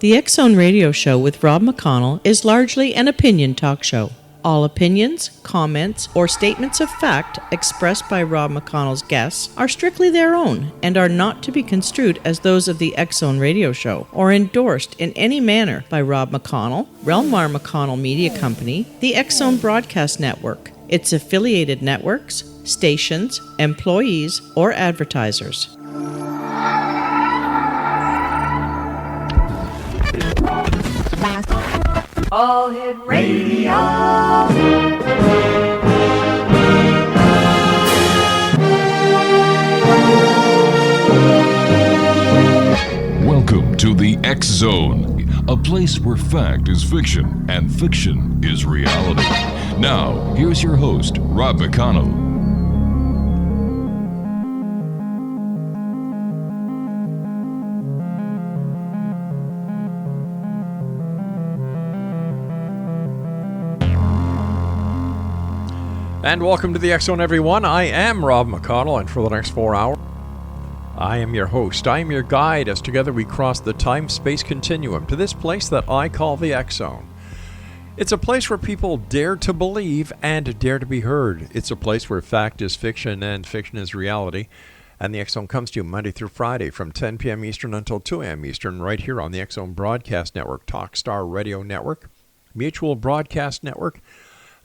The X Zone Radio Show with Rob McConnell is largely an opinion talk show. All opinions, comments, or statements of fact expressed by Rob McConnell's guests are strictly their own and are not to be construed as those of the X Zone Radio Show or endorsed in any manner by Rob McConnell, Relmar McConnell Media Company, the X Zone Broadcast Network, its affiliated networks, stations, employees, or advertisers. All Hit Radio. Welcome to the X Zone, a place where fact is fiction and fiction is reality. Now, here's your host, Rob McConnell. And welcome to the X Zone, everyone. I am Rob McConnell, and for the next 4 hours, I am your host. I am your guide as together we cross the time-space continuum to this place that I call the X Zone. It's a place where people dare to believe and dare to be heard. It's a place where fact is fiction and fiction is reality. And the X Zone comes to you Monday through Friday from 10 p.m. Eastern until 2 a.m. Eastern, right here on the X Zone Broadcast Network, Talkstar Radio Network, Mutual Broadcast Network,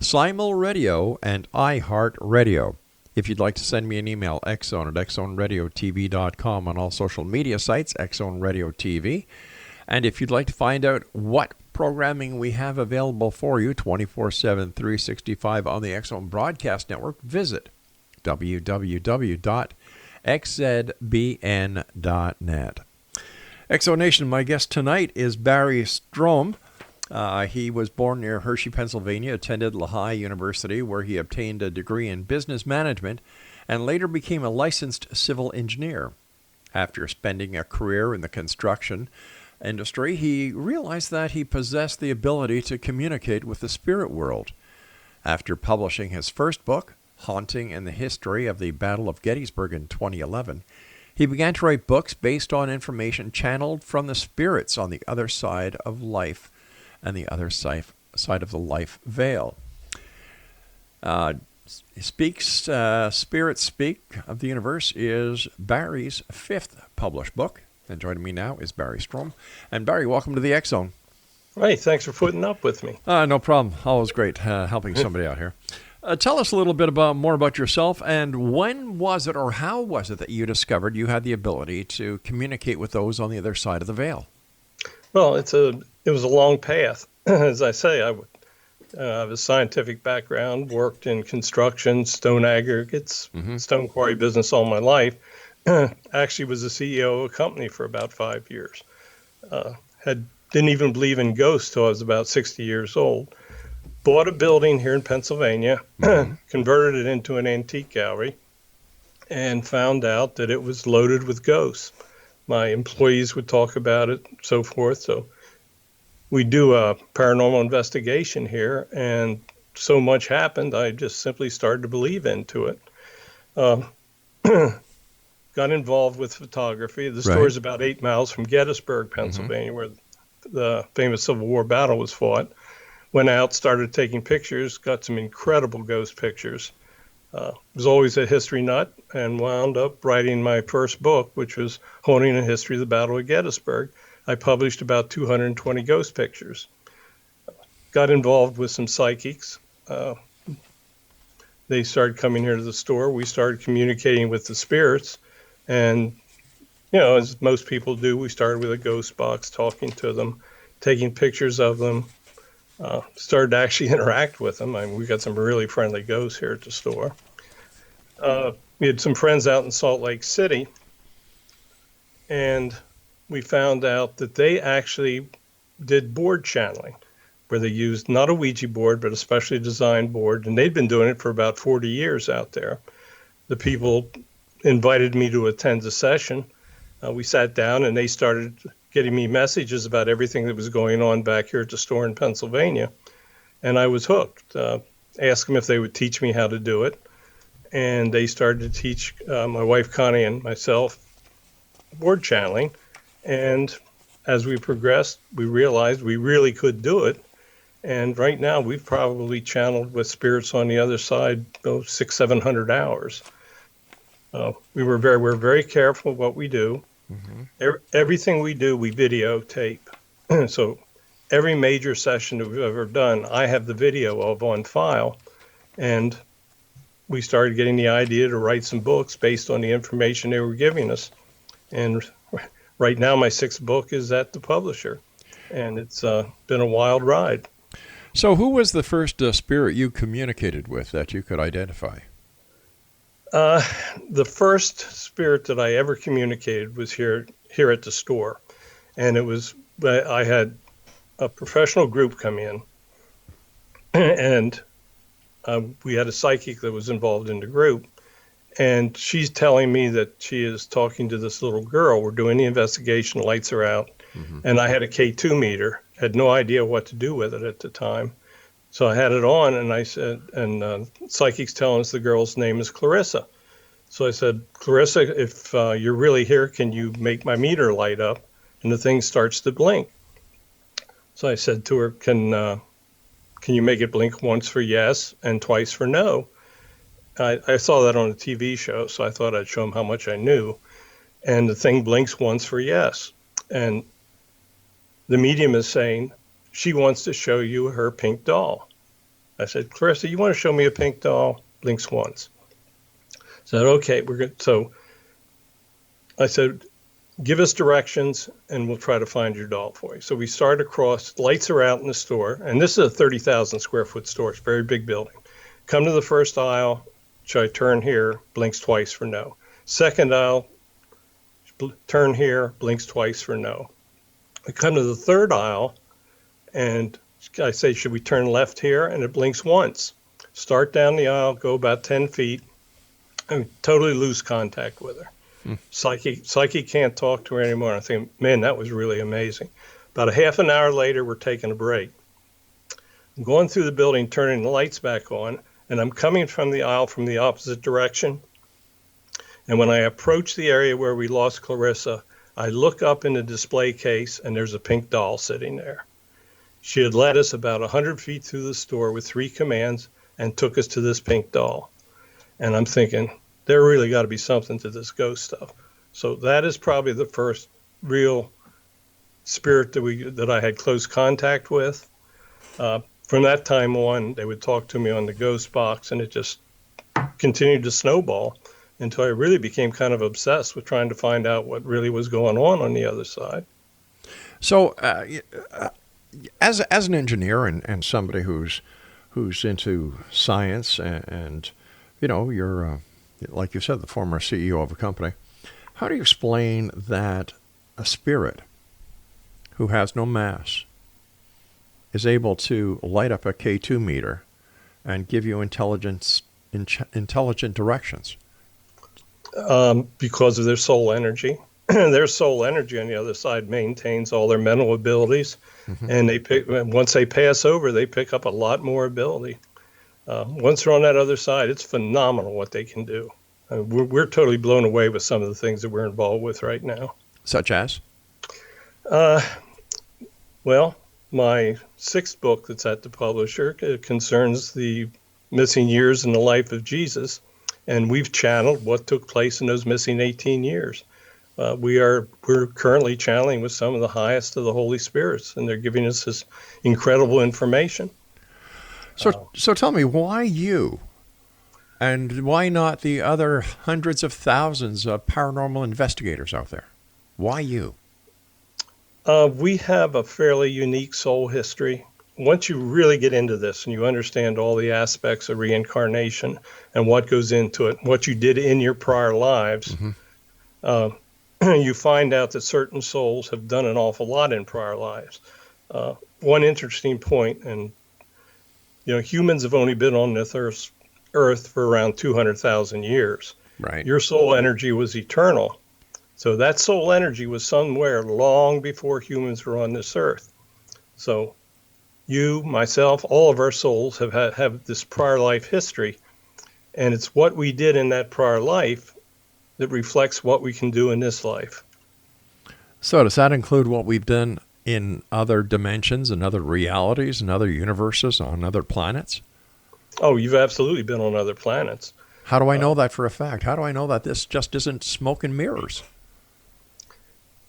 Simul Radio, and iHeart Radio. If you'd like to send me an email, xzone at xzoneradiotv.com, on all social media sites, Xzone Radio TV. And if you'd like to find out what programming we have available for you 24/7, 365 on the Xzone Broadcast Network, visit www.xzbn.net. Exo Nation, my guest tonight is Barry STORHM. He was born near Hershey, Pennsylvania, attended Lehigh University, where he obtained a degree in business management and later became a licensed civil engineer. After spending a career in the construction industry, he realized that he possessed the ability to communicate with the spirit world. After publishing his first book, Haunting and the History of the Battle of Gettysburg, in 2011, he began to write books based on information channeled from the spirits on the other side of life and the other side of the life veil. Spirits Speak of the Universe is Barry's fifth published book. And joining me now is Barry STORHM. And Barry, welcome to the X Zone. Hey, thanks for putting up with me. No problem. Always great helping somebody out here. Tell us a little bit more about yourself, and when was it or how was it that you discovered you had the ability to communicate with those on the other side of the veil? Well, it was a long path. As I say, I have a scientific background, worked in construction, stone aggregates, stone quarry business all my life. Actually was the CEO of a company for about 5 years. Didn't even believe in ghosts till I was about 60 years old. Bought a building here in Pennsylvania, converted it into an antique gallery, and found out that it was loaded with ghosts. My employees would talk about it, so forth. So we do a paranormal investigation here, and so much happened, I just simply started to believe into it. Got involved with photography. The store is about 8 miles from Gettysburg, Pennsylvania, where the famous Civil War battle was fought. Went out, started taking pictures, got some incredible ghost pictures. Was always a history nut, and wound up writing my first book, which was Haunting and History of the Battle of Gettysburg. I published about 220 ghost pictures. Got involved with some psychics. They started coming here to the store. We started communicating with the spirits. And, as most people do, we started with a ghost box, talking to them, taking pictures of them. Started to actually interact with them. I mean, we got some really friendly ghosts here at the store. We had some friends out in Salt Lake City, and we found out that they actually did board channeling, where they used not a Ouija board, but a specially designed board, and they'd been doing it for about 40 years out there. The people invited me to attend the session. We sat down, and they started getting me messages about everything that was going on back here at the store in Pennsylvania. And I was hooked. Asked them if they would teach me how to do it. And they started to teach my wife Connie and myself board channeling. And as we progressed, we realized we really could do it. And right now, we've probably channeled with spirits on the other side, 600-700 hours. We're very careful what we do. Everything we do, we videotape. So every major session that we've ever done, I have the video of on file. And we started getting the idea to write some books based on the information they were giving us. And right now, my 6th book is at the publisher. And it's been a wild ride. So who was the first spirit you communicated with that you could identify? The first spirit that I ever communicated was here at the store. And it was, I had a professional group come in, and we had a psychic that was involved in the group. And she's telling me that she is talking to this little girl. We're doing the investigation, lights are out. And I had a K2 meter, had no idea what to do with it at the time. So I had it on, and I said, and psychic's telling us the girl's name is Clarissa. So I said, Clarissa, if you're really here, can you make my meter light up? And the thing starts to blink. So I said to her, can you make it blink once for yes and twice for no? I saw that on a TV show, so I thought I'd show them how much I knew. And the thing blinks once for yes. And the medium is saying, she wants to show you her pink doll. I said, Clarissa, you want to show me a pink doll? Blinks once. I said, okay, we're good. So I said, give us directions and we'll try to find your doll for you. So we start across, lights are out in the store, and this is a 30,000 square foot store. It's a very big building. Come to the first aisle, should I turn here? Blinks twice for no. Second aisle, turn here, blinks twice for no. We come to the third aisle, and I say, should we turn left here? And it blinks once. Start down the aisle, go about 10 feet, and totally lose contact with her. Psychic can't talk to her anymore. I think, man, that was really amazing. About a half an hour later, we're taking a break. I'm going through the building, turning the lights back on, and I'm coming from the aisle from the opposite direction. And when I approach the area where we lost Clarissa, I look up in the display case, and there's a pink doll sitting there. She had led us about 100 feet through the store with 3 commands and took us to this pink doll. And I'm thinking, there really got to be something to this ghost stuff. So that is probably the first real spirit that I had close contact with. From that time on, they would talk to me on the ghost box, and it just continued to snowball until I really became kind of obsessed with trying to find out what really was going on the other side. So, as an engineer and somebody who's into science and you know, you're like you said, the former CEO of a company, how do you explain that a spirit who has no mass is able to light up a K2 meter and give you intelligent directions? Because of their soul energy. Their soul energy on the other side maintains all their mental abilities, and once they pass over, they pick up a lot more ability. Once they're on that other side, it's phenomenal what they can do. We're totally blown away with some of the things that we're involved with right now. Such as? Well, my 6th book that's at the publisher concerns the missing years in the life of Jesus, and we've channeled what took place in those missing 18 years. We're currently channeling with some of the highest of the Holy Spirits, and they're giving us this incredible information. So tell me, why you? And why not the other hundreds of thousands of paranormal investigators out there? Why you? We have a fairly unique soul history. Once you really get into this and you understand all the aspects of reincarnation and what goes into it, what you did in your prior lives, you find out that certain souls have done an awful lot in prior lives. One interesting point, and humans have only been on this earth for around 200,000 years. Right. Your soul energy was eternal. So that soul energy was somewhere long before humans were on this earth. So you, myself, all of our souls have this prior life history. And it's what we did in that prior life that reflects what we can do in this life. So does that include what we've done in other dimensions and other realities and other universes on other planets? Oh, you've absolutely been on other planets. How do I know that for a fact? How do I know that this just isn't smoke and mirrors?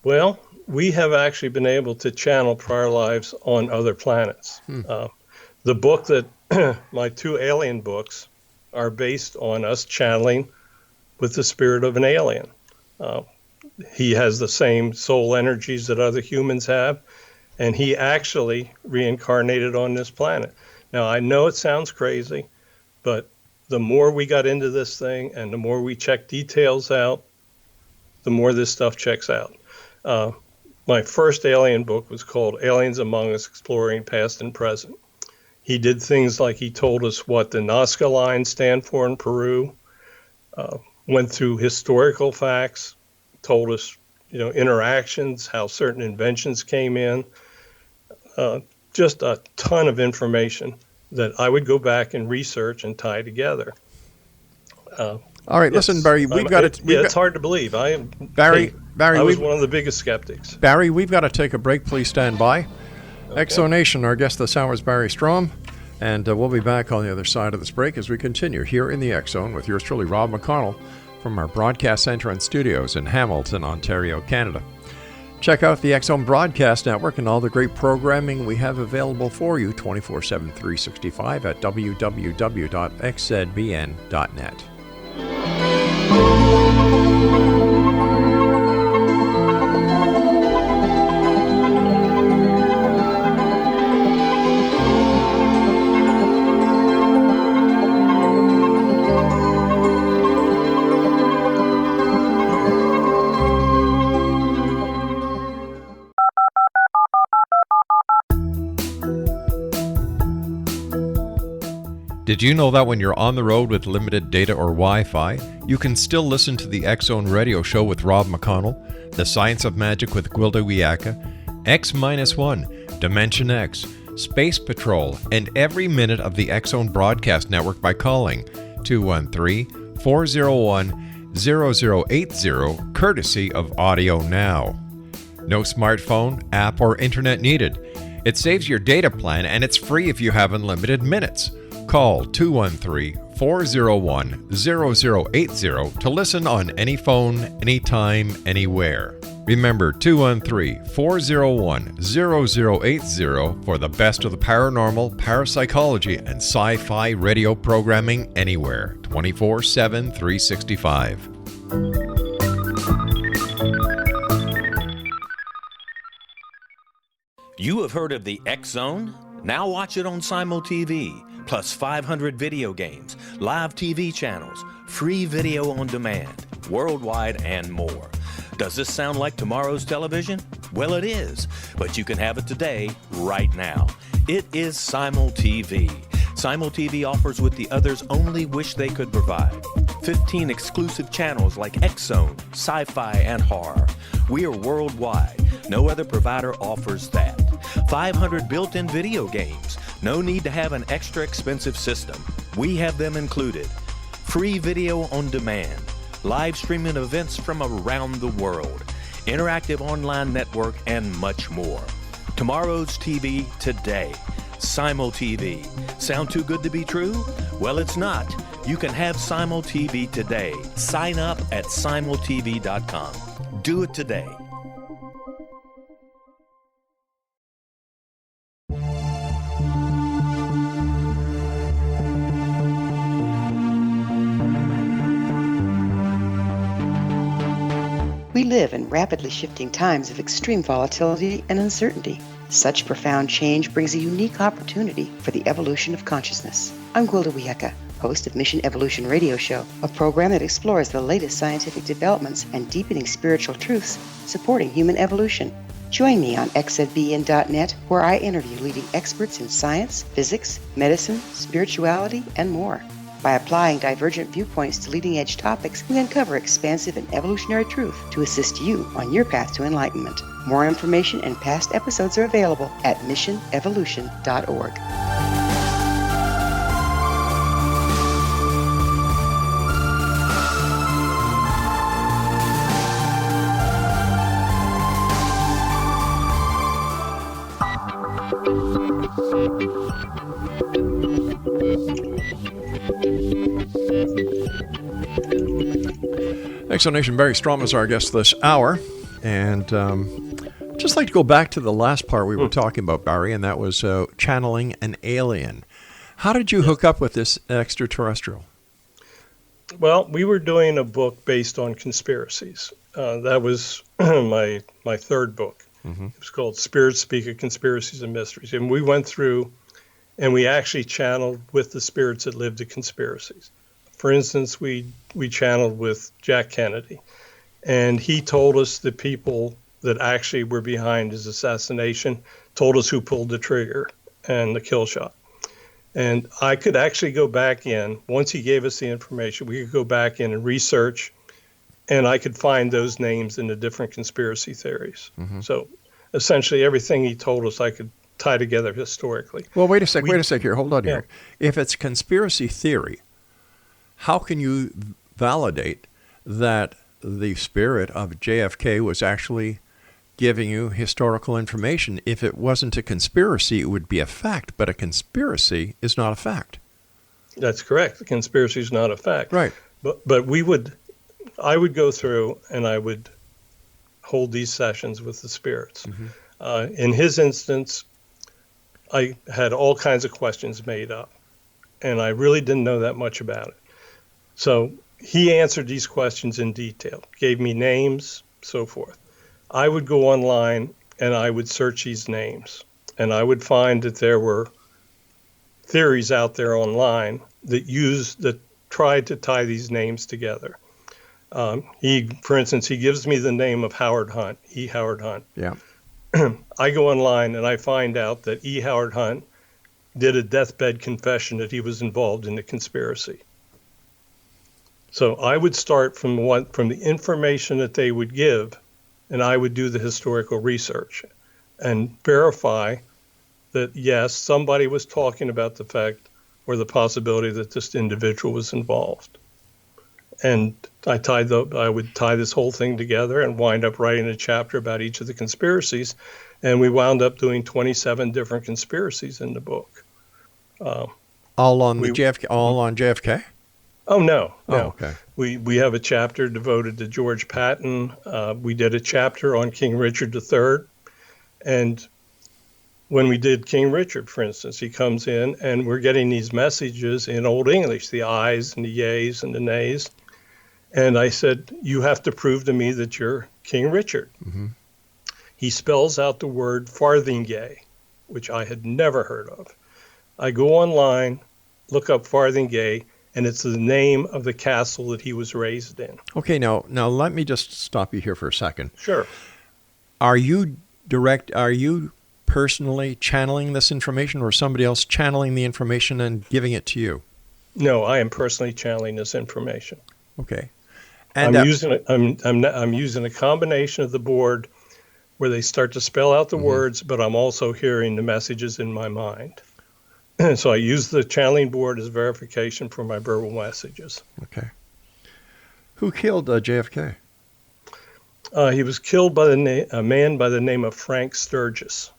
Well, we have actually been able to channel prior lives on other planets. The book that my 2 alien books are based on us channeling with the spirit of an alien. He has the same soul energies that other humans have, and he actually reincarnated on this planet. Now, I know it sounds crazy, but the more we got into this thing and the more we checked details out, the more this stuff checks out. My first alien book was called Aliens Among Us, Exploring Past and Present. He did things like he told us what the Nazca lines stand for in Peru, went through historical facts, told us, interactions, how certain inventions came in, just a ton of information that I would go back and research and tie together. All right, listen, Barry, it's hard to believe. Barry, I was one of the biggest skeptics. Barry, we've got to take a break. Please stand by. Okay. Exonation, our guest this hour is Barry Strom, and we'll be back on the other side of this break as we continue here in the X Zone with yours truly, Rob McConnell, from our broadcast center and studios in Hamilton, Ontario, Canada. Check out the X Zone Broadcast Network and all the great programming we have available for you 24/7, 365 at www.xzbn.net. Did you know that when you're on the road with limited data or Wi-Fi, you can still listen to the X Zone Radio Show with Rob McConnell, The Science of Magic with Gwilda Wiyaka, X-1, Dimension X, Space Patrol, and every minute of the X Zone Broadcast Network by calling 213-401-0080, courtesy of Audio Now. No smartphone, app, or internet needed. It saves your data plan and it's free if you have unlimited minutes. Call 213-401-0080 to listen on any phone, anytime, anywhere. Remember 213-401-0080 for the best of the paranormal, parapsychology, and sci-fi radio programming anywhere, 24/7, 365. You have heard of the X Zone? Now watch it on Simul TV. Plus 500 video games, live TV channels, free video on demand, worldwide, and more. Does this sound like tomorrow's television? Well, it is, but you can have it today, right now. It is Simul TV. Simul TV offers what the others only wish they could provide. 15 exclusive channels like X Zone, sci-fi, and horror. We are worldwide. No other provider offers that. 500 built-in video games. No need to have an extra expensive system. We have them included. Free video on demand. Live streaming events from around the world. Interactive online network and much more. Tomorrow's TV today. Simul TV. Sound too good to be true? Well, it's not. You can have Simul TV today. Sign up at simultv.com. Do it today. We live in rapidly shifting times of extreme volatility and uncertainty. Such profound change brings a unique opportunity for the evolution of consciousness. I'm Gwilda Wiyaka, host of Mission Evolution Radio Show, a program that explores the latest scientific developments and deepening spiritual truths supporting human evolution. Join me on xzbn.net, where I interview leading experts in science, physics, medicine, spirituality, and more. By applying divergent viewpoints to leading-edge topics, we uncover expansive and evolutionary truth to assist you on your path to enlightenment. More information and past episodes are available at missionevolution.org. Exonation Barry Strom is our guest this hour, and just like to go back to the last part we were talking about, Barry, and that was channeling an alien. How did you hook up with this extraterrestrial? Well, we were doing a book based on conspiracies. That was my third book. Mm-hmm. It was called Spirits Speak of Conspiracies and Mysteries. And we went through and we actually channeled with the spirits that lived the conspiracies. For instance, we channeled with Jack Kennedy, and he told us the people that actually were behind his assassination, told us who pulled the trigger and the kill shot. And I could actually go back in, once he gave us the information, we could go back in and research, and I could find those names in the different conspiracy theories. Mm-hmm. So essentially everything he told us I could tie together historically. Well, wait a sec here. Hold on here. If it's conspiracy theory, how can you validate that the spirit of JFK was actually giving you historical information? If it wasn't a conspiracy, it would be a fact, but a conspiracy is not a fact. That's correct. The conspiracy is not a fact. Right. But I would go through and I would hold these sessions with the spirits. Mm-hmm. In his instance, I had all kinds of questions made up, and I really didn't know that much about it. So he answered these questions in detail, gave me names, so forth. I would go online and I would search these names, and I would find that there were theories out there online that tried to tie these names together. For instance, he gives me the name of Howard Hunt, E. Howard Hunt. Yeah. I go online and I find out that E. Howard Hunt did a deathbed confession that he was involved in the conspiracy. So I would start from the information that they would give, and I would do the historical research and verify that, yes, somebody was talking about the fact or the possibility that this individual was involved. And I would tie this whole thing together and wind up writing a chapter about each of the conspiracies. And we wound up doing 27 different conspiracies in the book. All on JFK? Oh, no. Okay. We have a chapter devoted to George Patton. We did a chapter on King Richard III. And when we did King Richard, for instance, he comes in and we're getting these messages in Old English, the I's and the yays and the nays. And I said, you have to prove to me that you're King Richard. Mm-hmm. He spells out the word farthingale, which I had never heard of. I go online, look up farthingale, and it's the name of the castle that he was raised in. Okay, now let me just stop you here for a second. Sure. Are you personally channeling this information, or somebody else channeling the information and giving it to you? No, I am personally channeling this information. Okay. And I'm using a combination of the board where they start to spell out the words, but I'm also hearing the messages in my mind. So I use the channeling board as verification for my verbal messages. Okay. Who killed JFK? He was killed by a man by the name of Frank Sturgis.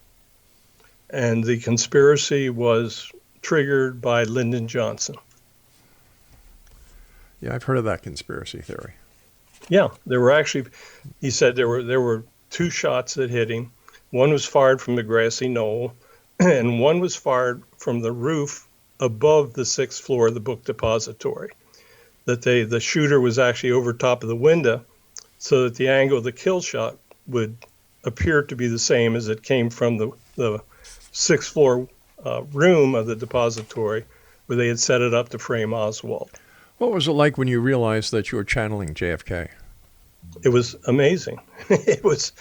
And the conspiracy was triggered by Lyndon Johnson. Yeah, I've heard of that conspiracy theory. Yeah, there were actually, he said there were two shots that hit him. One was fired from the grassy knoll, and one was fired from the roof above the 6th floor of the book depository. That the shooter was actually over top of the window, so that the angle of the kill shot would appear to be the same as it came from the 6th floor room of the depository, where they had set it up to frame Oswald. What was it like when you realized that you were channeling JFK? It was amazing. It was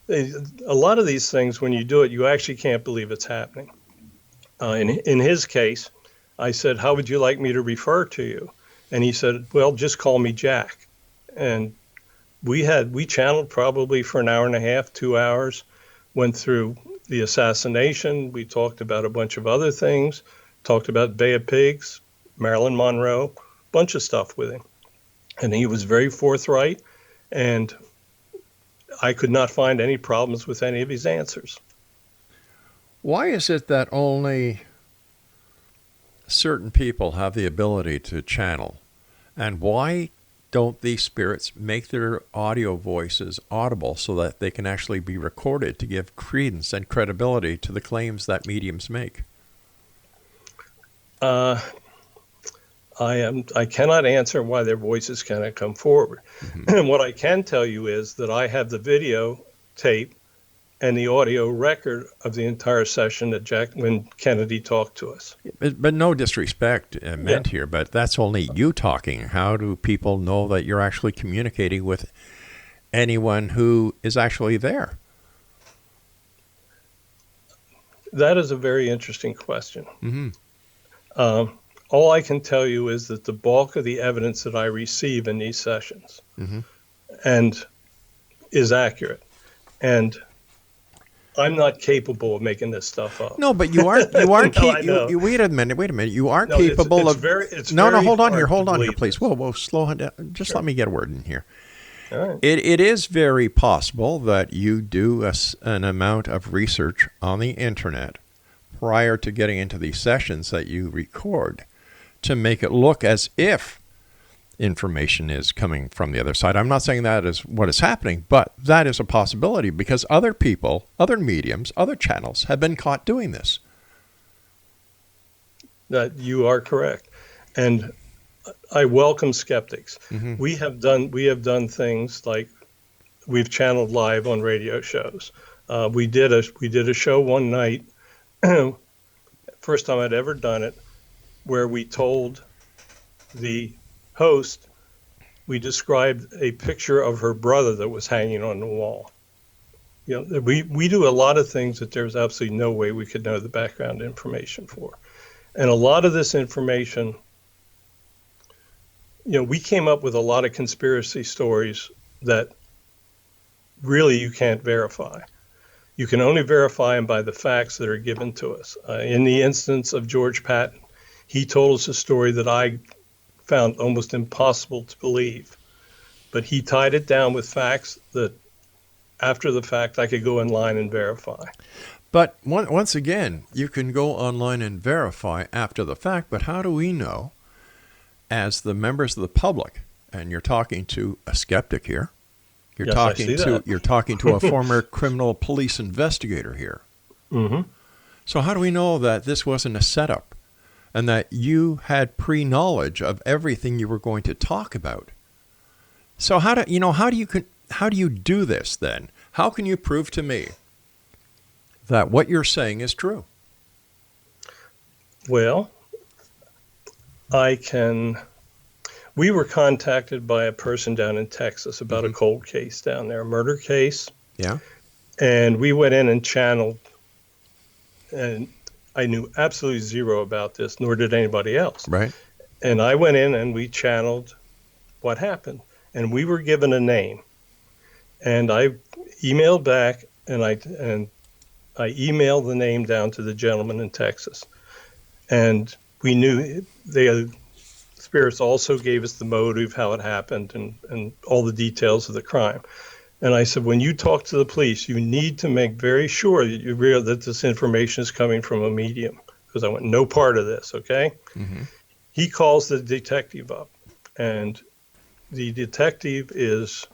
a lot of these things, when you do it, you actually can't believe it's happening. In his case, I said, how would you like me to refer to you? And he said, well, just call me Jack. And we channeled probably for an hour and a half, 2 hours, went through the assassination. We talked about a bunch of other things, talked about Bay of Pigs, Marilyn Monroe, bunch of stuff with him. And he was very forthright, and I could not find any problems with any of his answers. Why is it that only certain people have the ability to channel? And why don't these spirits make their audio voices audible so that they can actually be recorded to give credence and credibility to the claims that mediums make? I cannot answer why their voices cannot come forward. Mm-hmm. What I can tell you is that I have the video tape and the audio record of the entire session that when Kennedy talked to us. But no disrespect meant here, but that's only you talking. How do people know that you're actually communicating with anyone who is actually there? That is a very interesting question. Mm-hmm. All I can tell you is that the bulk of the evidence that I receive in these sessions mm-hmm. and is accurate. And I'm not capable of making this stuff up. No, but you are. You are. Wait a minute. You are capable of. Hold on here, please. Whoa, slow down. Just let me get a word in here. All right. It is very possible that you do an amount of research on the internet prior to getting into these sessions that you record to make it look as if information is coming from the other side. I'm not saying that is what is happening, but that is a possibility because other people, other mediums, other channels have been caught doing this. That you are correct. And I welcome skeptics. Mm-hmm. We have done things like we've channeled live on radio shows. We did a show one night, first time I'd ever done it, where we told the host, we described a picture of her brother that was hanging on the wall. You know, we do a lot of things that there's absolutely no way we could know the background information for. And a lot of this information, you know, we came up with a lot of conspiracy stories that really you can't verify. You can only verify them by the facts that are given to us. In the instance of George Patton, he told us a story that I found almost impossible to believe, but he tied it down with facts that after the fact I could go online and verify. But once again, you can go online and verify after the fact, but how do we know as the members of the public, and you're talking to a skeptic here, you're talking to a former criminal police investigator here. Mm-hmm. So how do we know that this wasn't a setup? And that you had pre-knowledge of everything you were going to talk about. So how do you do this then? How can you prove to me that what you're saying is true? Well, we were contacted by a person down in Texas about a cold case down there, a murder case. Yeah. And we went in and channeled, and I knew absolutely zero about this, nor did anybody else. Right. And I went in and we channeled what happened. And we were given a name. And I emailed back and I emailed the name down to the gentleman in Texas. And we knew the spirits also gave us the motive, how it happened, and all the details of the crime. And I said, when you talk to the police, you need to make very sure that you realize that this information is coming from a medium, because I want no part of this, okay? Mm-hmm. He calls the detective up, and the detective is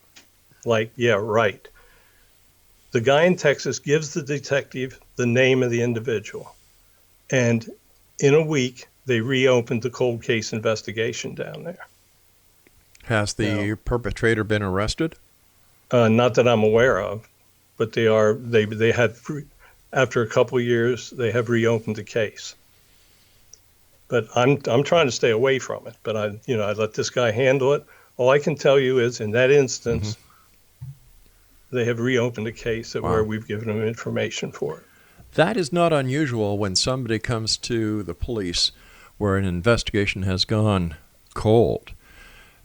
like, yeah, right. The guy in Texas gives the detective the name of the individual. And in a week, they reopened the cold case investigation down there. Has the perpetrator been arrested? Not that I'm aware of, but they had, after a couple of years, they have reopened the case. But I'm trying to stay away from it. But I let this guy handle it. All I can tell you is, in that instance, they have reopened a case where we've given them information for it. That is not unusual when somebody comes to the police where an investigation has gone cold.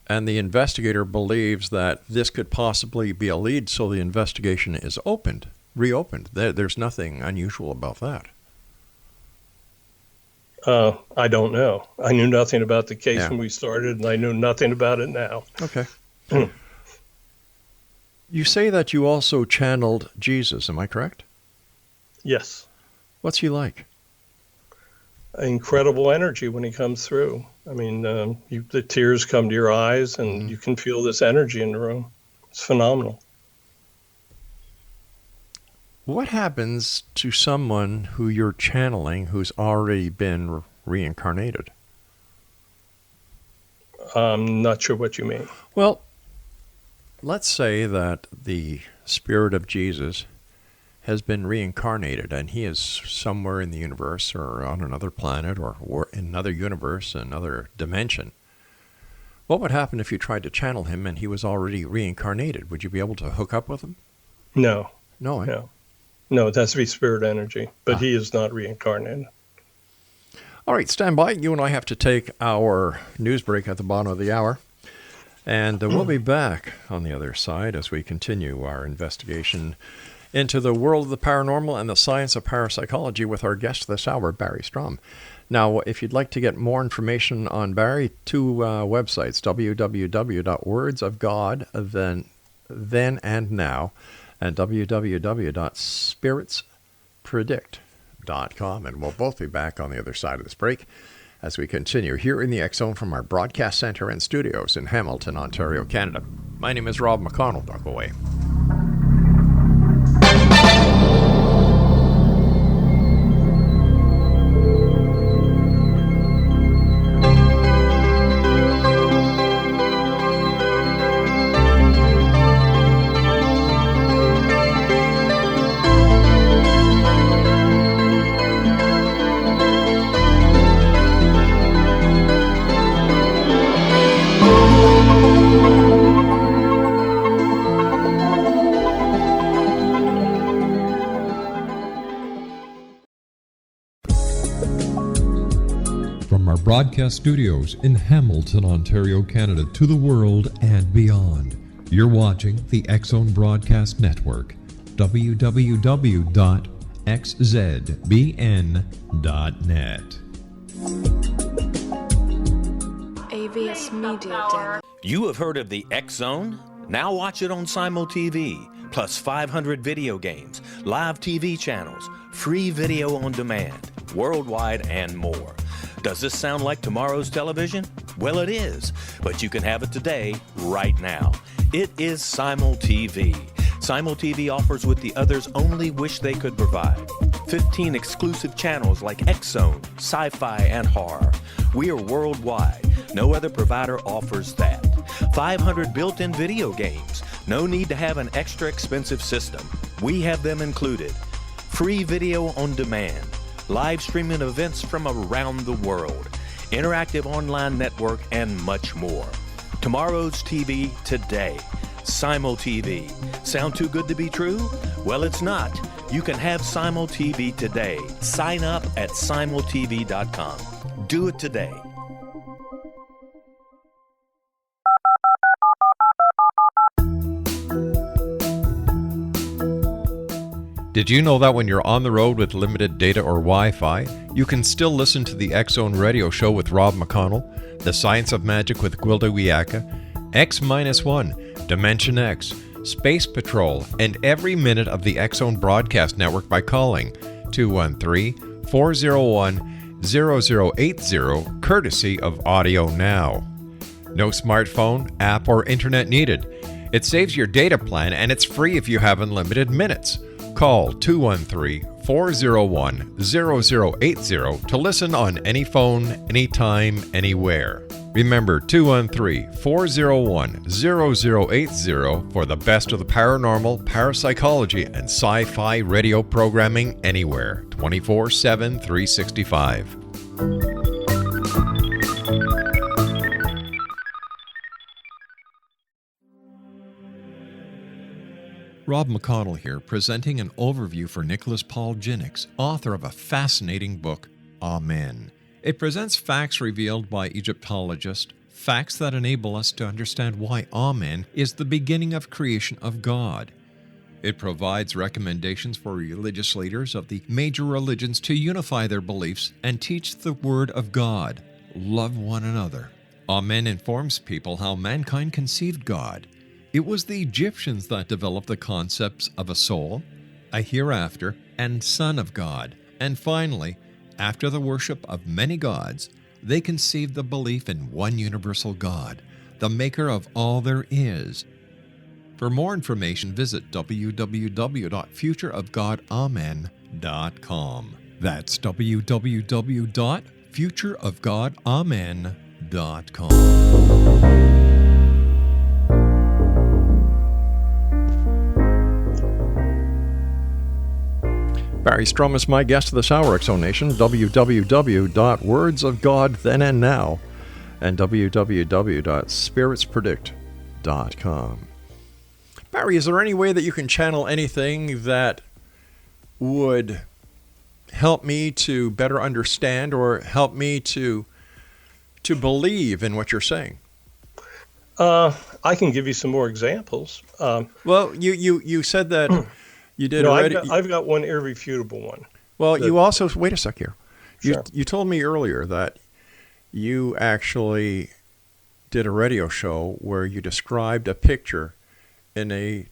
And the investigator believes that this could possibly be a lead, so the investigation is reopened. There's nothing unusual about that. I don't know. I knew nothing about the case when we started, and I know nothing about it now. Okay. You say that you also channeled Jesus, am I correct? Yes. What's he like? Incredible energy when he comes through. I mean, the tears come to your eyes, and you can feel this energy in the room. It's phenomenal. What happens to someone who you're channeling who's already been reincarnated? I'm not sure what you mean. Well, let's say that the spirit of Jesus has been reincarnated and he is somewhere in the universe or on another planet or in another universe, another dimension. What would happen if you tried to channel him and he was already reincarnated? Would you be able to hook up with him? No. No, eh? No. No, it has to be spirit energy, but he is not reincarnated. All right, stand by. You and I have to take our news break at the bottom of the hour. And we'll be back on the other side as we continue our investigation into the world of the paranormal and the science of parapsychology with our guest this hour, Barry Strom. Now, if you'd like to get more information on Barry, two websites, www.wordsofgod, then and now, and www.spiritspredict.com. And we'll both be back on the other side of this break as we continue here in the X Zone from our broadcast center and studios in Hamilton, Ontario, Canada. My name is Rob McConnell. Don't go away. Broadcast studios in Hamilton, Ontario, Canada, to the world and beyond. You're watching the X Zone Broadcast Network, www.xzbn.net. AVS Media Den. You have heard of the X Zone? Now watch it on Simul TV, plus 500 video games, live TV channels, free video on demand, worldwide, and more. Does this sound like tomorrow's television? Well, it is, but you can have it today, right now. It is Simul TV. Simul TV offers what the others only wish they could provide. 15 exclusive channels like X Zone, sci-fi, and horror. We are worldwide. No other provider offers that. 500 built-in video games. No need to have an extra expensive system. We have them included. Free video on demand. Live streaming events from around the world, interactive online network, and much more. Tomorrow's TV today. Simul TV. Sound too good to be true? Well, it's not. You can have Simul TV today. Sign up at simultv.com. Do it today. Did you know that when you're on the road with limited data or Wi-Fi, you can still listen to the X Zone Radio Show with Rob McConnell, The Science of Magic with Gwilda Wiyaka, X-1, Dimension X, Space Patrol, and every minute of the X Zone Broadcast Network by calling 213-401-0080, courtesy of Audio Now. No smartphone, app, or internet needed. It saves your data plan and it's free if you have unlimited minutes. Call 213-401-0080 to listen on any phone, anytime, anywhere. Remember 213-401-0080 for the best of the paranormal, parapsychology, and sci-fi radio programming anywhere, 24/7, 365. Rob McConnell here, presenting an overview for Nicholas Paul Jennings, author of a fascinating book, Amen. It presents facts revealed by Egyptologists, facts that enable us to understand why Amen is the beginning of creation of God. It provides recommendations for religious leaders of the major religions to unify their beliefs and teach the Word of God. Love one another. Amen informs people how mankind conceived God. It was the Egyptians that developed the concepts of a soul, a hereafter, and Son of God, And finally, after the worship of many gods, they conceived the belief in one universal God, the maker of all there is. For more information, visit www.futureofgodamen.com. That's www.futureofgodamen.com. Barry Strum is my guest this hour, Exo Nation. www.wordsofgodthenandnow and www.spiritspredict.com. Barry, is there any way that you can channel anything that would help me to better understand or help me to believe in what you're saying? I can give you some more examples. Well, you said that you did already. I've got one irrefutable one. Well, you also, wait a sec here. Sure. You told me earlier that you actually did a radio show where you described a picture in a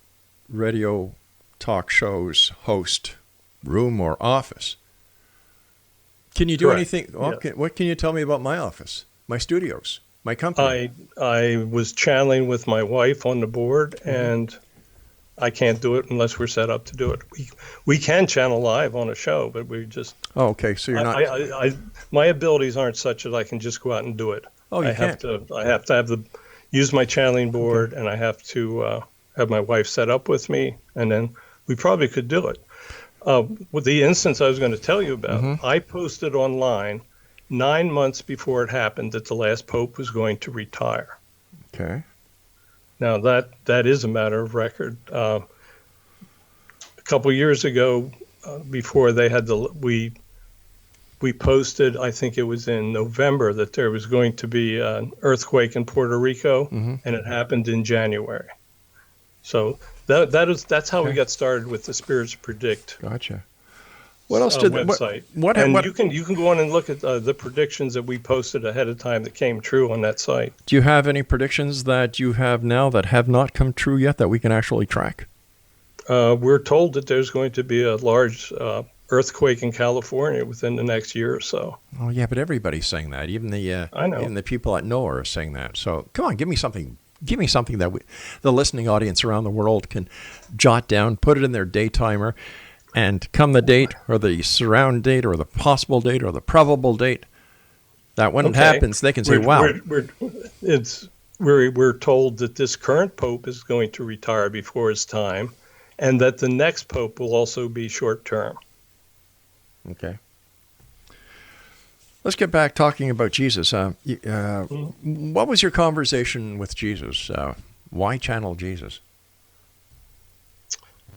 radio talk show's host room or office. Can you do Correct. anything? Well, Yeah. what can you tell me about my office, my studios, my company? I was channeling with my wife on the board, and I can't do it unless we're set up to do it. We can channel live on a show, but we just. Oh, okay. So you're not. My abilities aren't such that I can just go out and do it. Oh, you I have can't. to. I have to use my channeling board, and I have to have my wife set up with me, and then we probably could do it. With the instance I was going to tell you about, I posted online 9 months before it happened that the last pope was going to retire. Okay. Now that is a matter of record. A couple years ago, before they had we posted, I think it was in November, that there was going to be an earthquake in Puerto Rico, and it happened in January. So that's how we got started with the Spirits Predict. Gotcha. What else did website? What you can go on and look at the predictions that we posted ahead of time that came true on that site. Do you have any predictions that you have now that have not come true yet that we can actually track? We're told that there's going to be a large earthquake in California within the next year or so. Oh yeah, but everybody's saying that. Even the people at NOAA are saying that. So come on, give me something. Give me something that the listening audience around the world can jot down, put it in their day timer, and come the date or the surround date or the possible date or the probable date, that when it happens, they can say, wow. We're told that this current pope is going to retire before his time, and that the next pope will also be short term. Okay. Let's get back talking about Jesus. What was your conversation with Jesus? Why channel Jesus?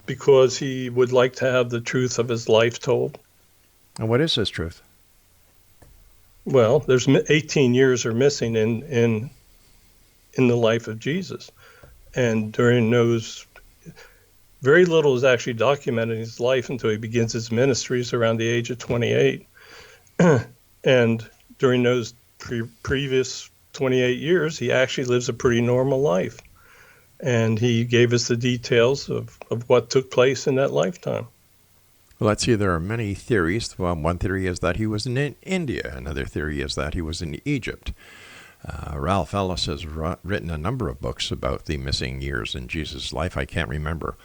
Because he would like to have the truth of his life told. And what is his truth? Well, there's 18 years are missing in the life of Jesus. And during those, very little is actually documented in his life until he begins his ministries around the age of 28. And during those previous 28 years, he actually lives a pretty normal life. And he gave us the details of what took place in that lifetime. Well, let's see, there are many theories. Well, one theory is that he was in India. Another theory is that he was in Egypt. Ralph Ellis has written a number of books about the missing years in Jesus' life. I can't remember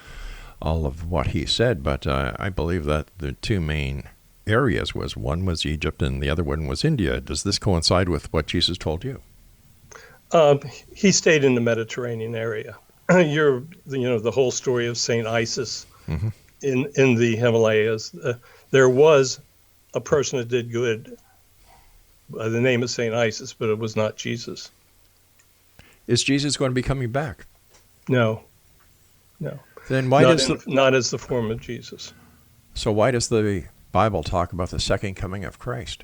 all of what he said, but I believe that the two main areas one was Egypt and the other one was India. Does this coincide with what Jesus told you? He stayed in the Mediterranean area. The whole story of Saint Isis in the Himalayas. There was a person that did good by the name of Saint Isis, but it was not Jesus. Is Jesus going to be coming back? No. Then why not as the form of Jesus? So why does the Bible talk about the second coming of Christ?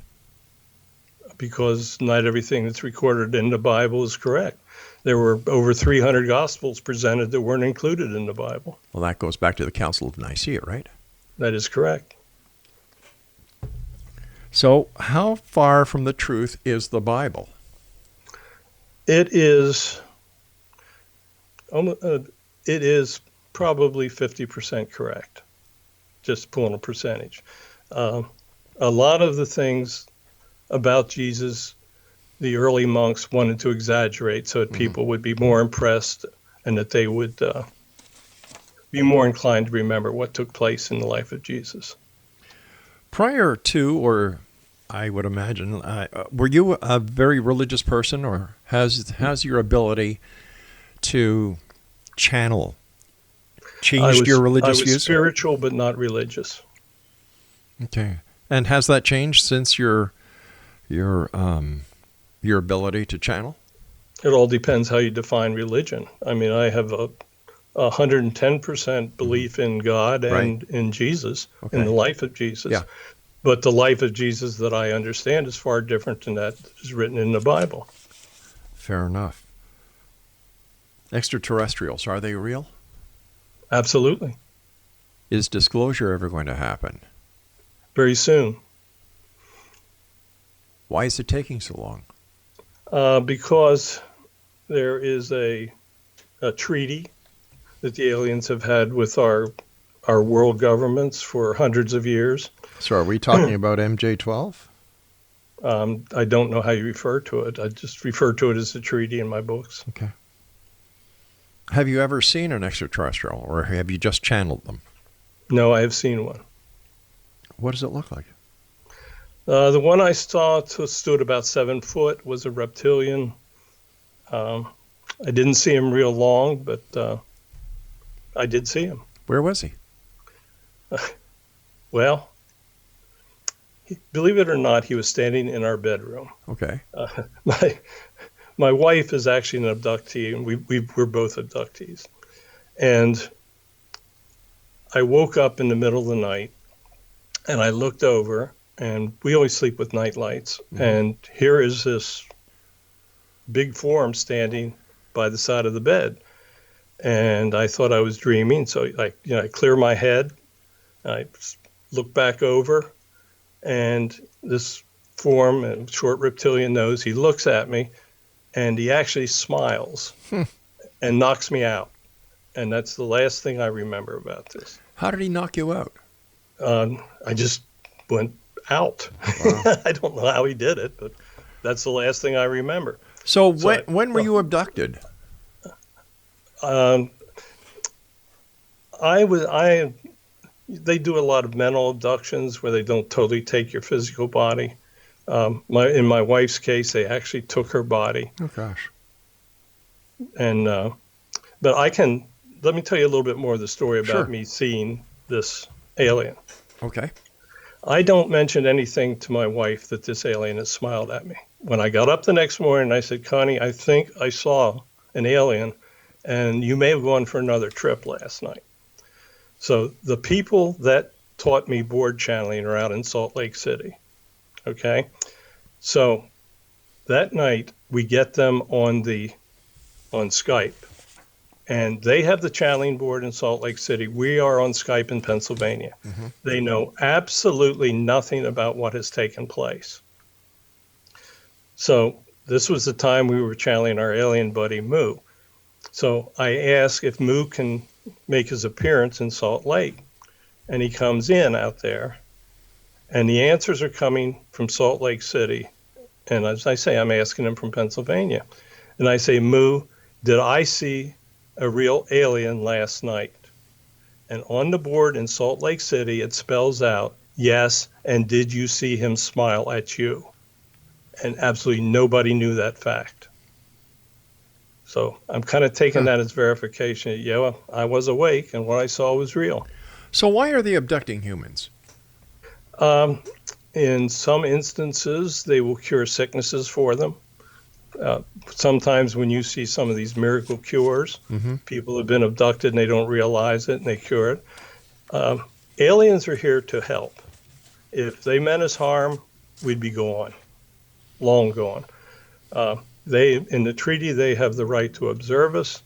Because not everything that's recorded in the Bible is correct. There were over 300 Gospels presented that weren't included in the Bible. Well, that goes back to the Council of Nicaea, right? That is correct. So how far from the truth is the Bible? It is probably 50% correct, just pulling a percentage. a lot of the things about Jesus, the early monks wanted to exaggerate so that people would be more impressed and that they would be more inclined to remember what took place in the life of Jesus. Prior to, or I would imagine, were you a very religious person, or has your ability to channel changed your religious I was views? spiritual but not religious. Okay. And has that changed since your ability to channel? It all depends how you define religion. I mean, I have a 110% belief in God and in Jesus, in the life of Jesus. Yeah. But the life of Jesus that I understand is far different than that is written in the Bible. Fair enough. Extraterrestrials, are they real? Absolutely. Is disclosure ever going to happen? Very soon. Why is it taking so long? Because there is a treaty that the aliens have had with our world governments for hundreds of years. So are we talking about MJ-12? I don't know how you refer to it. I just refer to it as a treaty in my books. Okay. Have you ever seen an extraterrestrial, or have you just channeled them? No, I have seen one. What does it look like? The one I saw stood about 7 foot, was a reptilian. I didn't see him real long, but I did see him. Where was he? Well, believe it or not, he was standing in our bedroom. Okay. My wife is actually an abductee, and we're both abductees. And I woke up in the middle of the night, and I looked over, and we always sleep with night lights. And here is this big form standing by the side of the bed. And I thought I was dreaming, so I clear my head, I look back over, and this form, and short reptilian nose, he looks at me, and he actually smiles and knocks me out. And that's the last thing I remember about this. How did he knock you out? I just went out. Wow. I don't know how he did it, but that's the last thing I remember. So when were you abducted? They do a lot of mental abductions where they don't totally take your physical body. In my wife's case, they actually took her body. Oh gosh. And but let me tell you a little bit more of the story about Sure. me seeing this alien. Okay. I don't mention anything to my wife that this alien has smiled at me. When I got up the next morning, I said, Connie, I think I saw an alien, and you may have gone for another trip last night. So the people that taught me board channeling are out in Salt Lake City. Okay? So that night, we get them on Skype. And they have the channeling board in Salt Lake City. We are on Skype in Pennsylvania. They know absolutely nothing about what has taken place. So this was the time we were channeling our alien buddy, Moo. So I asked if Moo can make his appearance in Salt Lake. And he comes in out there. And the answers are coming from Salt Lake City. And as I say, I'm asking him from Pennsylvania. And I say, Moo, did I see a real alien last night? And on the board in Salt Lake City, it spells out, yes, and did you see him smile at you? And absolutely nobody knew that fact. So I'm kind of taking that as verification. Yeah, I was awake, and what I saw was real. So why are they abducting humans? In some instances, they will cure sicknesses for them. Sometimes when you see some of these miracle cures, people have been abducted and they don't realize it and they cure it. Aliens are here to help. If they meant us harm, we'd be gone, long gone. In the treaty, they have the right to observe us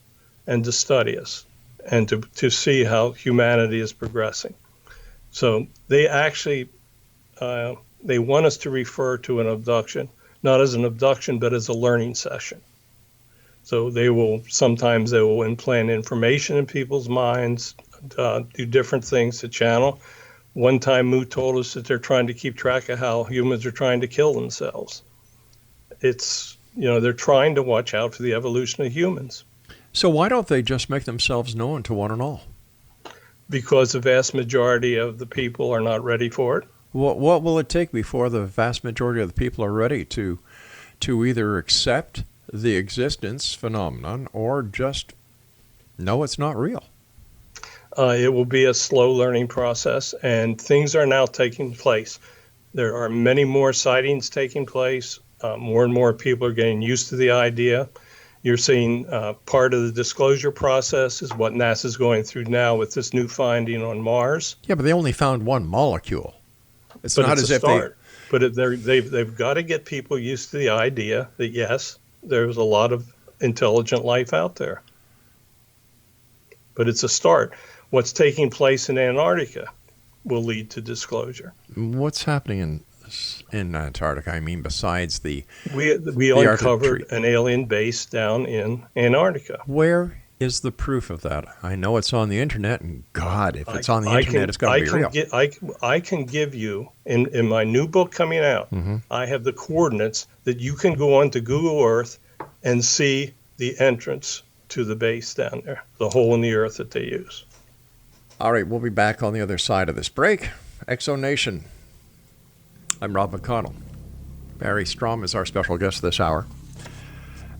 and to study us and to see how humanity is progressing. So they actually, they want us to refer to an abduction, not as an abduction, but as a learning session. So sometimes they will implant information in people's minds, do different things to channel. One time Moo told us that they're trying to keep track of how humans are trying to kill themselves. It's, they're trying to watch out for the evolution of humans. So why don't they just make themselves known to one and all? Because the vast majority of the people are not ready for it. What will it take before the vast majority of the people are ready to either accept the existence phenomenon or just know it's not real? It will be a slow learning process, and things are now taking place. There are many more sightings taking place. More and more people are getting used to the idea. You're seeing part of the disclosure process is what NASA's going through now with this new finding on Mars. Yeah, but they only found one molecule. It's but not it's as a if start. But they've got to get people used to the idea that, yes, there's a lot of intelligent life out there. But it's a start. What's taking place in Antarctica will lead to disclosure. What's happening in Antarctica? I mean, besides the uncovered an alien base down in Antarctica. Where is the proof of that? I know it's on the internet, and God, if it's on the internet, it's got to be real. I can give you, in my new book coming out, I have the coordinates that you can go on to Google Earth and see the entrance to the base down there, the hole in the earth that they use. All right, we'll be back on the other side of this break. Exonation. I'm Rob McConnell. Barry Strom is our special guest this hour.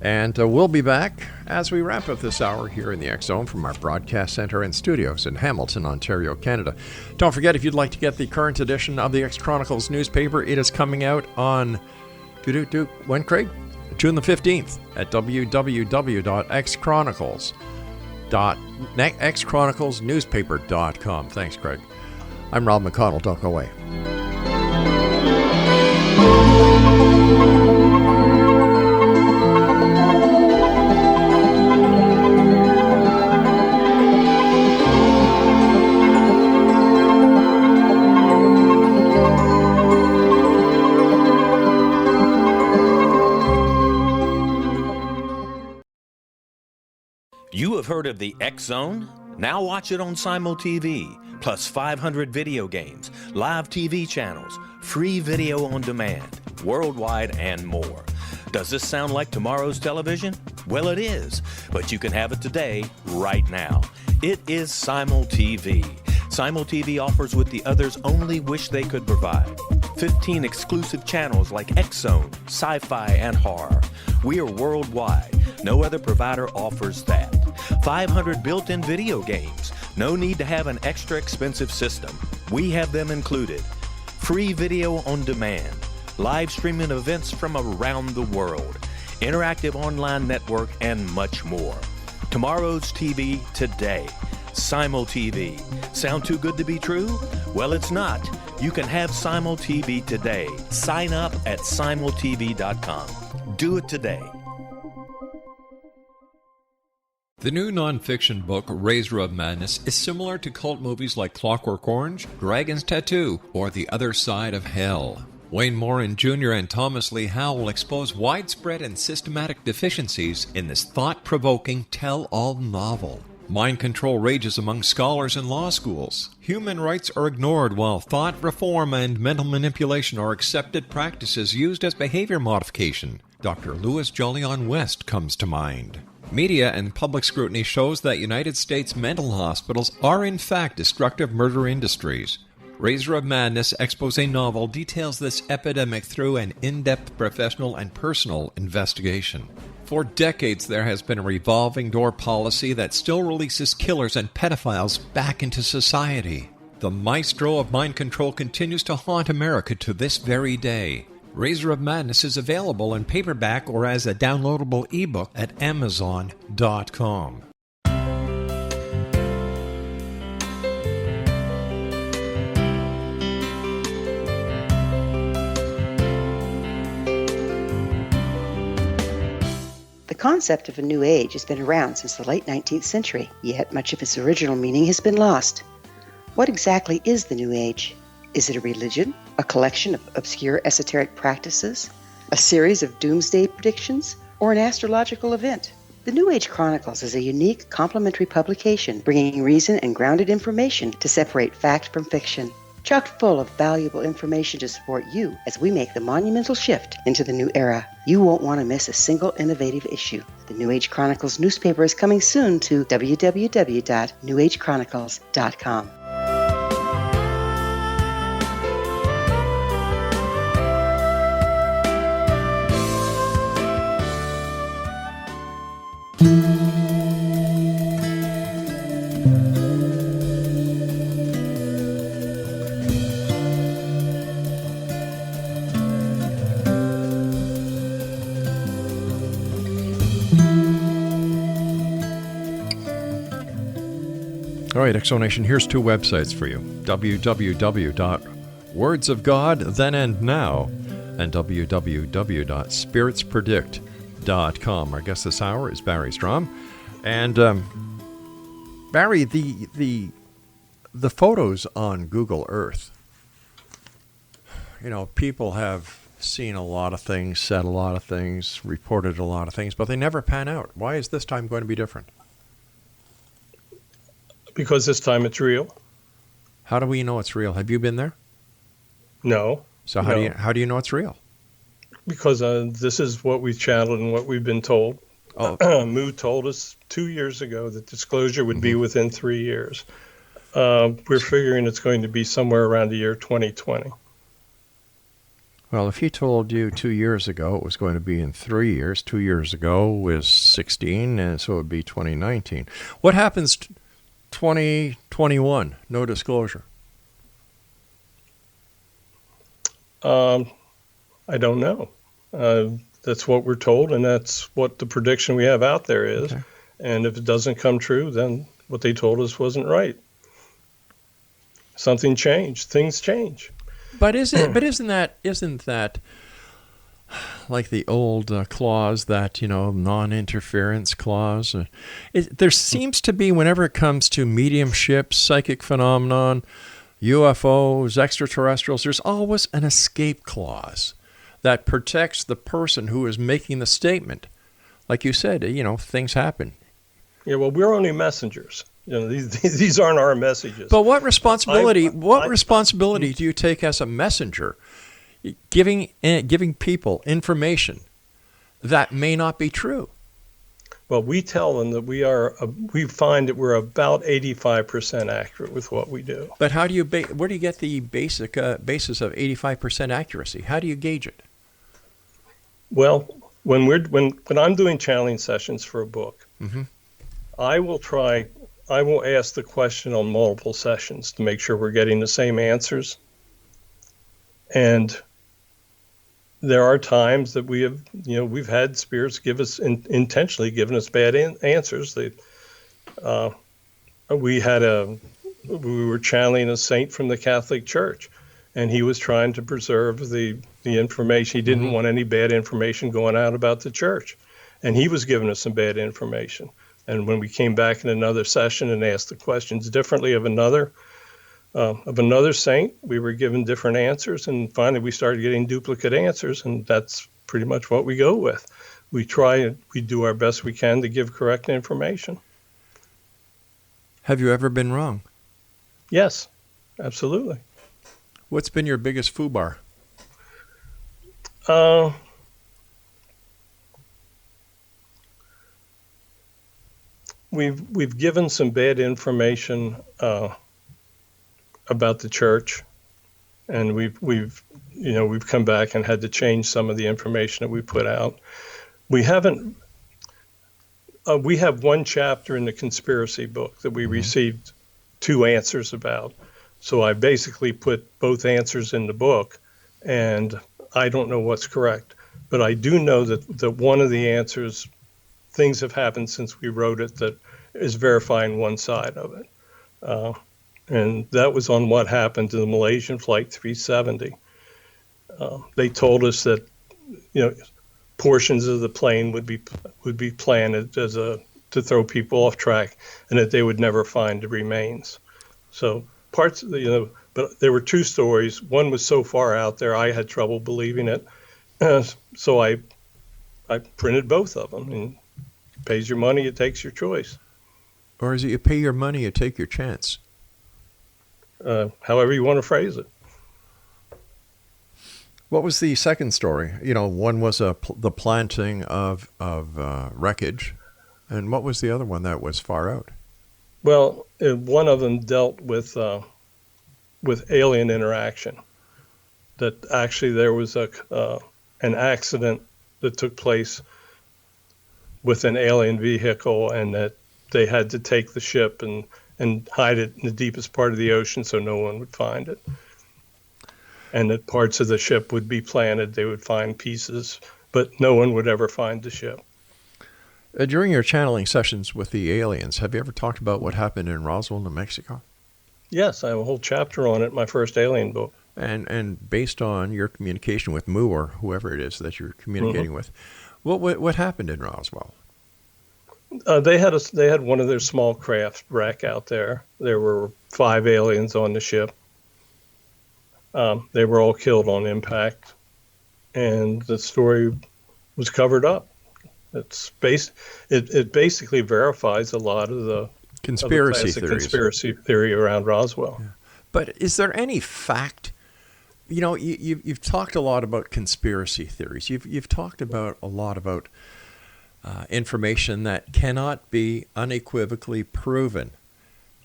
And we'll be back as we wrap up this hour here in the X Zone from our broadcast center and studios in Hamilton, Ontario, Canada. Don't forget, if you'd like to get the current edition of the X Chronicles newspaper, it is coming out on, when, Craig? June the 15th at www.xchroniclesnewspaper.com. Thanks, Craig. I'm Rob McConnell. Don't go away. You have heard of the X Zone? Now watch it on Simul TV, plus 500 video games, live TV channels, free video on demand, worldwide, and more. Does this sound like tomorrow's television? Well, it is, but you can have it today, right now. It is Simul TV. Simul TV offers what the others only wish they could provide. 15 exclusive channels like X Zone, Sci-Fi, and Horror. We are worldwide. No other provider offers that. 500 built-in video games. No need to have an extra expensive system. We have them included. Free video on demand. Live streaming events from around the world. Interactive online network, and much more. Tomorrow's TV today. Simul TV. Sound too good to be true? Well, it's not. You can have Simul TV today. Sign up at simultv.com. Do it today. The new nonfiction book, Razor of Madness, is similar to cult movies like Clockwork Orange, Dragon's Tattoo, or The Other Side of Hell. Wayne Morin Jr. and Thomas Lee Howe will expose widespread and systematic deficiencies in this thought-provoking tell-all novel. Mind control rages among scholars in law schools. Human rights are ignored while thought reform and mental manipulation are accepted practices used as behavior modification. Dr. Louis Jolyon West comes to mind. Media and public scrutiny shows that United States mental hospitals are in fact destructive murder industries. Razor of Madness expose novel details this epidemic through an in-depth professional and personal investigation. For decades, there has been a revolving door policy that still releases killers and pedophiles back into society. The maestro of mind control continues to haunt America to this very day. Razor of Madness is available in paperback or as a downloadable ebook at Amazon.com. The concept of a new age has been around since the late 19th century, yet much of its original meaning has been lost. What exactly is the new age? Is it a religion, a collection of obscure esoteric practices, a series of doomsday predictions, or an astrological event? The New Age Chronicles is a unique complementary publication bringing reason and grounded information to separate fact from fiction. chock full of valuable information to support you as we make the monumental shift into the new era. You won't want to miss a single innovative issue. The New Age Chronicles newspaper is coming soon to www.newagechronicles.com. All right, Exonation, here's two websites for you. www.wordsofgodthenandnow and www.spiritspredict.com. Our guest this hour is Barry Strom. And Barry, the photos on Google Earth, you know, people have seen a lot of things, said a lot of things, reported a lot of things, but they never pan out. Why is this time going to be different? Because this time it's real. How do we know it's real? Have you been there? No. So how do you know it's real? Because this is what we've channeled and what we've been told. Oh. Moo told us 2 years ago that disclosure would be within 3 years. We're figuring it's going to be somewhere around the year 2020. Well, if he told you 2 years ago it was going to be in 3 years, 2 years ago was 16, and so it would be 2019. What happens 2021, no disclosure? I don't know. That's what we're told, and that's what the prediction we have out there is. Okay. And if it doesn't come true, then what they told us wasn't right. Something changed. Things change. But isn't that like the old clause that, you know, non-interference clause? There seems to be, whenever it comes to mediumship, psychic phenomenon, UFOs, extraterrestrials, there's always an escape clause that protects the person who is making the statement. Like you said, you know, things happen. Yeah, well, we're only messengers. You know, these aren't our messages. But what responsibility do you take as a messenger, giving people information that may not be true? Well, we tell them that we find that we're about 85% accurate with what we do. But how do you where do you get the basis of 85% accuracy? How do you gauge it? Well, when I'm doing channeling sessions for a book, I will ask the question on multiple sessions to make sure we're getting the same answers. And there are times that we've had spirits give us intentionally given us bad answers. We were channeling a saint from the Catholic Church, and he was trying to preserve the information. He didn't want any bad information going out about the church, and he was giving us some bad information. And when we came back in another session and asked the questions differently of another saint, we were given different answers, and finally we started getting duplicate answers, and that's pretty much what we go with. We do our best we can to give correct information. Have you ever been wrong? Yes, absolutely. What's been your biggest foobar? We've given some bad information about the church, and we've come back and had to change some of the information that we put out. We have one chapter in the conspiracy book that we received 2 answers about. So I basically put both answers in the book, and I don't know what's correct, but I do know that one of the answers, things have happened since we wrote it that is verifying one side of it. And that was on what happened to the Malaysian Flight 370. They told us that, portions of the plane would be planted to throw people off track, and that they would never find the remains. So but there were 2 stories. One was so far out there, I had trouble believing it. So I printed both of them. And pays your money, it takes your choice. Or is it you pay your money, you take your chance? however you want to phrase it. What was the second story? One was the planting of wreckage, and what was the other one that was far out? Well, one of them dealt with alien interaction. That actually there was an accident that took place with an alien vehicle, and that they had to take the ship and hide it in the deepest part of the ocean so no one would find it. And that parts of the ship would be planted, they would find pieces, but no one would ever find the ship. During your channeling sessions with the aliens, have you ever talked about what happened in Roswell, New Mexico? Yes, I have a whole chapter on it in my first alien book. And based on your communication with Moo or whoever it is that you're communicating with, what happened in Roswell? They had one of their small craft wreck out there. There were 5 aliens on the ship. They were all killed on impact, and the story was covered up. It basically verifies a lot of the conspiracy theory around Roswell. Yeah. But is there any fact? You've talked a lot about conspiracy theories. You've talked about a lot about information that cannot be unequivocally proven,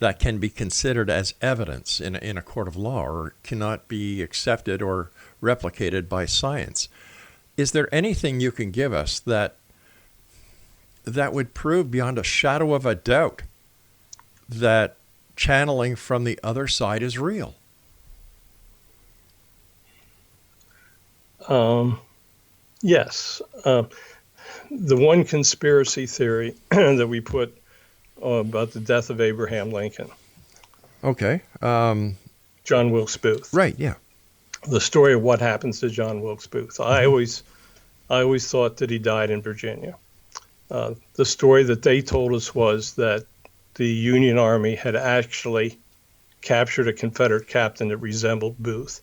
that can be considered as evidence in a court of law, or cannot be accepted or replicated by science. Is there anything you can give us that would prove beyond a shadow of a doubt that channeling from the other side is real? Yes. The one conspiracy theory that we put about the death of Abraham Lincoln. Okay. John Wilkes Booth. Right, yeah. The story of what happens to John Wilkes Booth. I always thought that he died in Virginia. The story that they told us was that the Union Army had actually captured a Confederate captain that resembled Booth,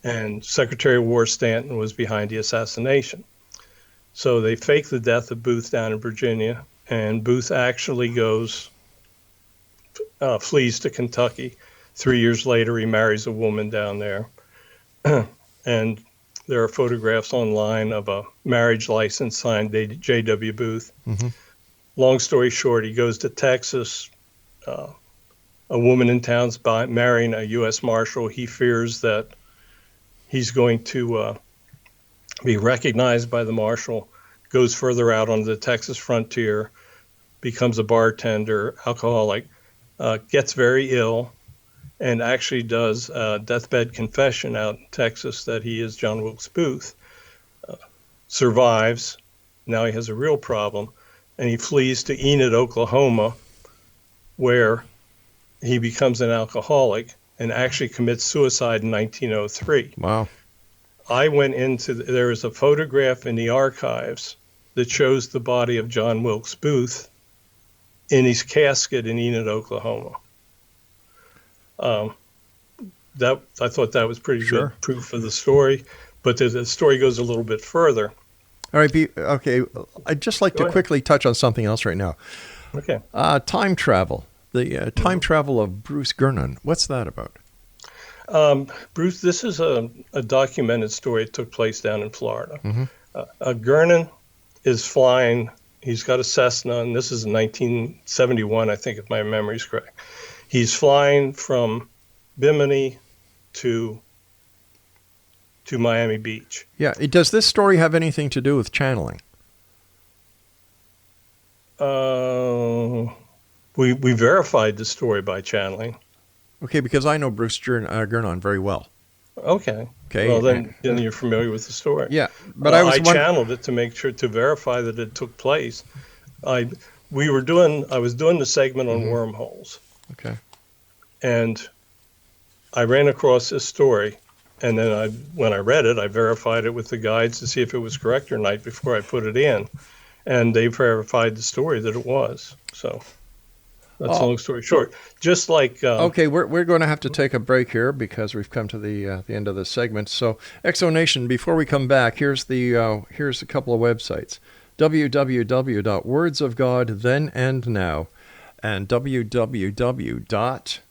and Secretary of War Stanton was behind the assassination. So they faked the death of Booth down in Virginia, and Booth actually flees to Kentucky. 3 years later, he marries a woman down there. And there are photographs online of a marriage license signed J.W. Booth. Long story short, he goes to Texas. A woman in town's marrying a U.S. Marshal. He fears that he's going to be recognized by the Marshal, goes further out on the Texas frontier, becomes a bartender, alcoholic, gets very ill, and actually does a deathbed confession out in Texas that he is John Wilkes Booth. Survives. Now he has a real problem, and he flees to Enid, Oklahoma, where he becomes an alcoholic and actually commits suicide in 1903. Wow. I went there is a photograph in the archives that shows the body of John Wilkes Booth in his casket in Enid, Oklahoma. I thought that was pretty good proof of the story, but the story goes a little bit further. All right, okay. I'd just like to quickly touch on something else right now. Okay. Time travel. The time travel of Bruce Gernon. What's that about? Bruce, this is a documented story. It took place down in Florida. Gernon is flying. He's got a Cessna, and this is in 1971, I think, if my memory's correct. He's flying from Bimini to Miami Beach. Yeah. Does this story have anything to do with channeling? We verified the story by channeling. Okay, because I know Bruce Gernon very well. Okay. Well, then you're familiar with the story. Yeah, but I channeled it to make sure to verify that it took place. I was doing the segment on wormholes. Okay. And I ran across this story, and then when I read it, I verified it with the guides to see if it was correct or not before I put it in, and they verified the story that it was. So. That's a long story short. Just like okay, we're going to have to take a break here because we've come to the end of the segment. So, Exonation, before we come back, here's a couple of websites: www.wordsofgodthenandnow and www.stonehenge.com.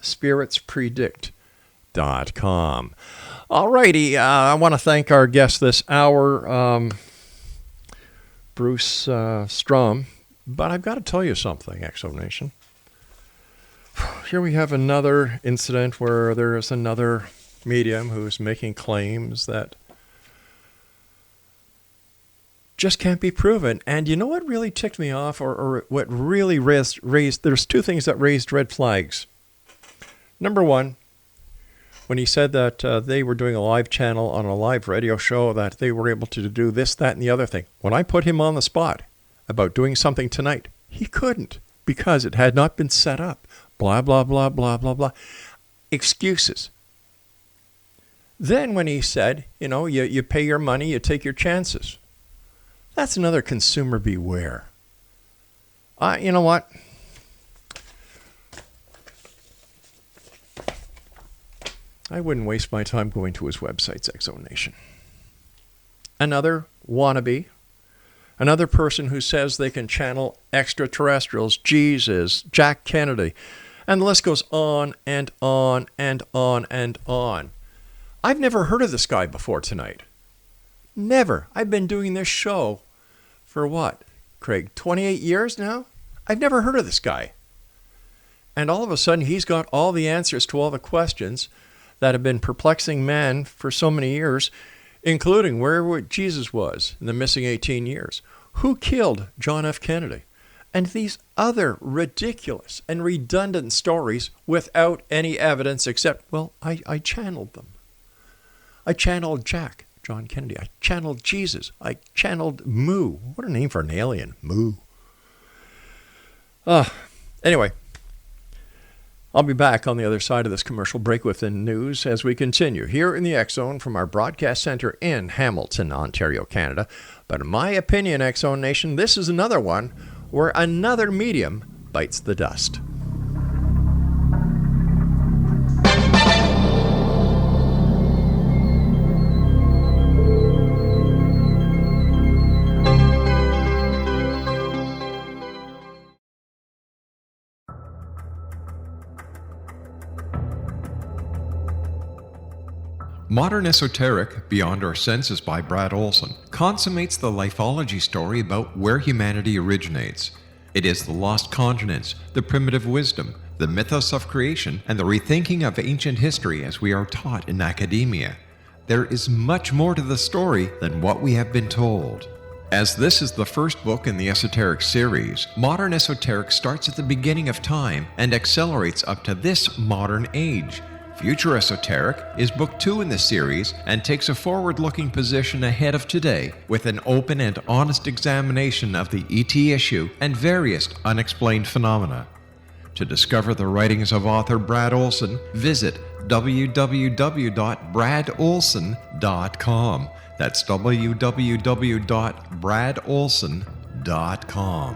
spiritspredict.com. Alrighty, I want to thank our guest this hour, Bruce Strum. But I've got to tell you something, Exo Nation. Here we have another incident where there is another medium who's making claims that just can't be proven. And you know what really ticked me off, or what really raised, there's two things that raised red flags. Number one, when he said that they were doing a live channel on a live radio show, that they were able to do this, that, and the other thing. When I put him on the spot about doing something tonight, he couldn't because it had not been set up. Blah, blah, blah, blah, blah, blah. Excuses. Then when he said, you pay your money, you take your chances. That's another consumer beware. You know what? I wouldn't waste my time going to his websites, Exo Nation. Another wannabe. Another person who says they can channel extraterrestrials, Jesus, Jack Kennedy. And the list goes on and on and on and on. I've never heard of this guy before tonight. Never. I've been doing this show for what, Craig, 28 years now? I've never heard of this guy. And all of a sudden, he's got all the answers to all the questions that have been perplexing man for so many years, including where Jesus was in the missing 18 years. Who killed John F. Kennedy? And these other ridiculous and redundant stories without any evidence except, well, I channeled them. I channeled John Kennedy. I channeled Jesus. I channeled Moo. What a name for an alien, Moo. Anyway, I'll be back on the other side of this commercial break with the news as we continue here in the X-Zone from our broadcast center in Hamilton, Ontario, Canada. But in my opinion, X-Zone Nation, this is another one where another medium bites the dust. Modern Esoteric, Beyond Our Senses by Brad Olson, consummates the lifeology story about where humanity originates. It is the lost continents, the primitive wisdom, the mythos of creation, and the rethinking of ancient history as we are taught in academia. There is much more to the story than what we have been told. As this is the first book in the Esoteric series, Modern Esoteric starts at the beginning of time and accelerates up to this modern age. Future Esoteric is book 2 in the series and takes a forward-looking position ahead of today with an open and honest examination of the ET issue and various unexplained phenomena. To discover the writings of author Brad Olson, visit www.bradolson.com. That's www.bradolson.com.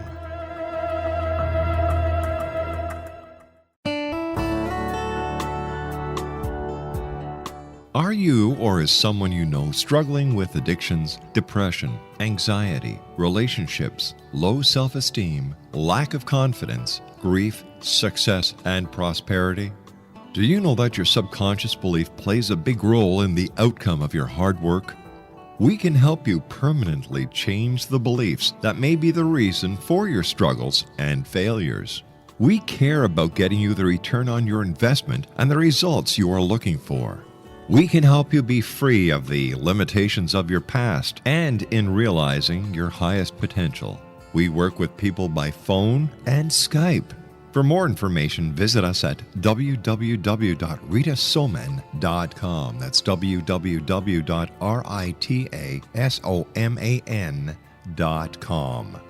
Are you or is someone you know struggling with addictions, depression, anxiety, relationships, low self-esteem, lack of confidence, grief, success, and prosperity? Do you know that your subconscious belief plays a big role in the outcome of your hard work? We can help you permanently change the beliefs that may be the reason for your struggles and failures. We care about getting you the return on your investment and the results you are looking for. We can help you be free of the limitations of your past and in realizing your highest potential. We work with people by phone and Skype. For more information, visit us at www.ritasoman.com. That's www.ritasoman.com.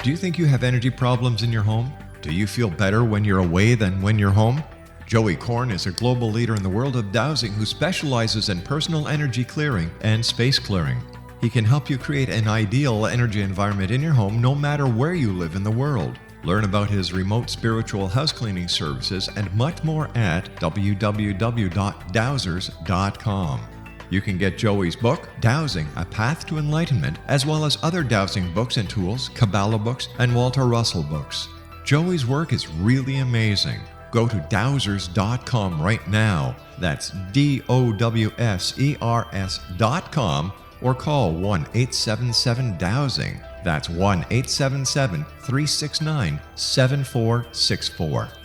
Do you think you have energy problems in your home? Do you feel better when you're away than when you're home? Joey Korn is a global leader in the world of dowsing who specializes in personal energy clearing and space clearing. He can help you create an ideal energy environment in your home no matter where you live in the world. Learn about his remote spiritual house cleaning services and much more at www.dowsers.com. You can get Joey's book, Dowsing, A Path to Enlightenment, as well as other dowsing books and tools, Kabbalah books, and Walter Russell books. Joey's work is really amazing. Go to dowsers.com right now. That's DOWSERS.com, or call 1-877-DOWSING. That's 1-877-369-7464.